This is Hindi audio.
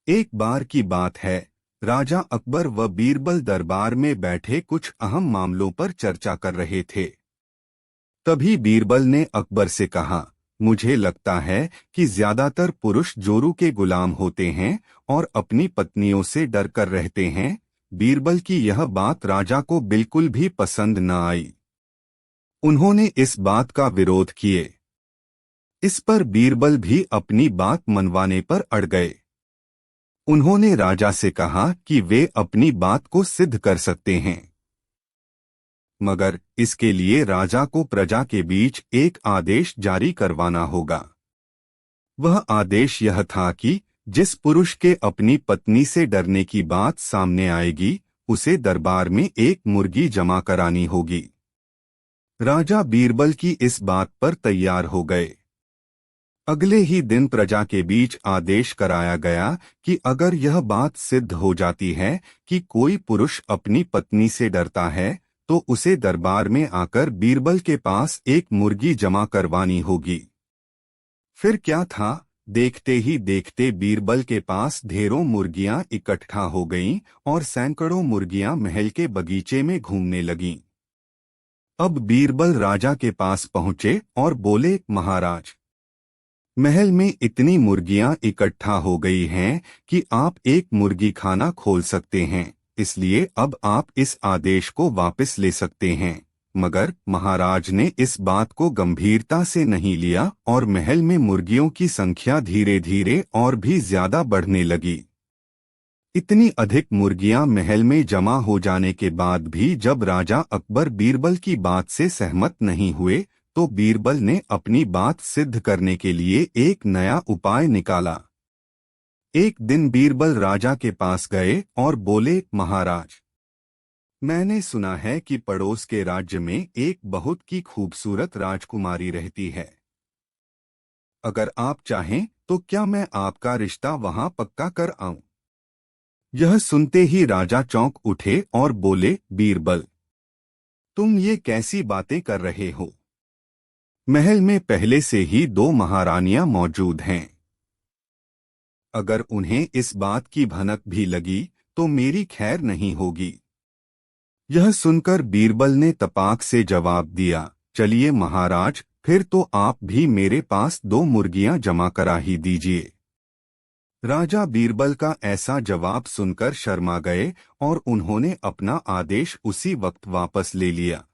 एक बार की बात है, राजा अकबर व बीरबल दरबार में बैठे कुछ अहम मामलों पर चर्चा कर रहे थे। तभी बीरबल ने अकबर से कहा, मुझे लगता है कि ज्यादातर पुरुष जोरू के गुलाम होते हैं और अपनी पत्नियों से डर कर रहते हैं। बीरबल की यह बात राजा को बिल्कुल भी पसंद न आई। उन्होंने इस बात का विरोध किए। इस पर बीरबल भी अपनी बात मनवाने पर अड़ गए। उन्होंने राजा से कहा कि वे अपनी बात को सिद्ध कर सकते हैं, मगर इसके लिए राजा को प्रजा के बीच एक आदेश जारी करवाना होगा। वह आदेश यह था कि जिस पुरुष के अपनी पत्नी से डरने की बात सामने आएगी, उसे दरबार में एक मुर्गी जमा करानी होगी। राजा बीरबल की इस बात पर तैयार हो गए। अगले ही दिन प्रजा के बीच आदेश कराया गया कि अगर यह बात सिद्ध हो जाती है कि कोई पुरुष अपनी पत्नी से डरता है, तो उसे दरबार में आकर बीरबल के पास एक मुर्गी जमा करवानी होगी। फिर क्या था, देखते ही देखते बीरबल के पास ढेरों मुर्गियां इकट्ठा हो गईं और सैकड़ों मुर्गियां महल के बगीचे में घूमने लगीं। अब बीरबल राजा के पास पहुंचे और बोले, महाराज, महल में इतनी मुर्गियां इकट्ठा हो गई हैं कि आप एक मुर्गी खाना खोल सकते हैं, इसलिए अब आप इस आदेश को वापस ले सकते हैं। मगर महाराज ने इस बात को गंभीरता से नहीं लिया और महल में मुर्गियों की संख्या धीरे धीरे और भी ज्यादा बढ़ने लगी। इतनी अधिक मुर्गियां महल में जमा हो जाने के बाद भी जब राजा अकबर बीरबल की बात से सहमत नहीं हुए, तो बीरबल ने अपनी बात सिद्ध करने के लिए एक नया उपाय निकाला। एक दिन बीरबल राजा के पास गए और बोले, महाराज, मैंने सुना है कि पड़ोस के राज्य में एक बहुत की खूबसूरत राजकुमारी रहती है। अगर आप चाहें तो क्या मैं आपका रिश्ता वहां पक्का कर आऊं? यह सुनते ही राजा चौंक उठे और बोले, बीरबल, तुम ये कैसी बातें कर रहे हो? महल में पहले से ही 2 महारानियां मौजूद हैं। अगर उन्हें इस बात की भनक भी लगी तो मेरी खैर नहीं होगी। यह सुनकर बीरबल ने तपाक से जवाब दिया, चलिए महाराज, फिर तो आप भी मेरे पास 2 मुर्गियां जमा करा ही दीजिए। राजा बीरबल का ऐसा जवाब सुनकर शर्मा गए और उन्होंने अपना आदेश उसी वक्त वापस ले लिया।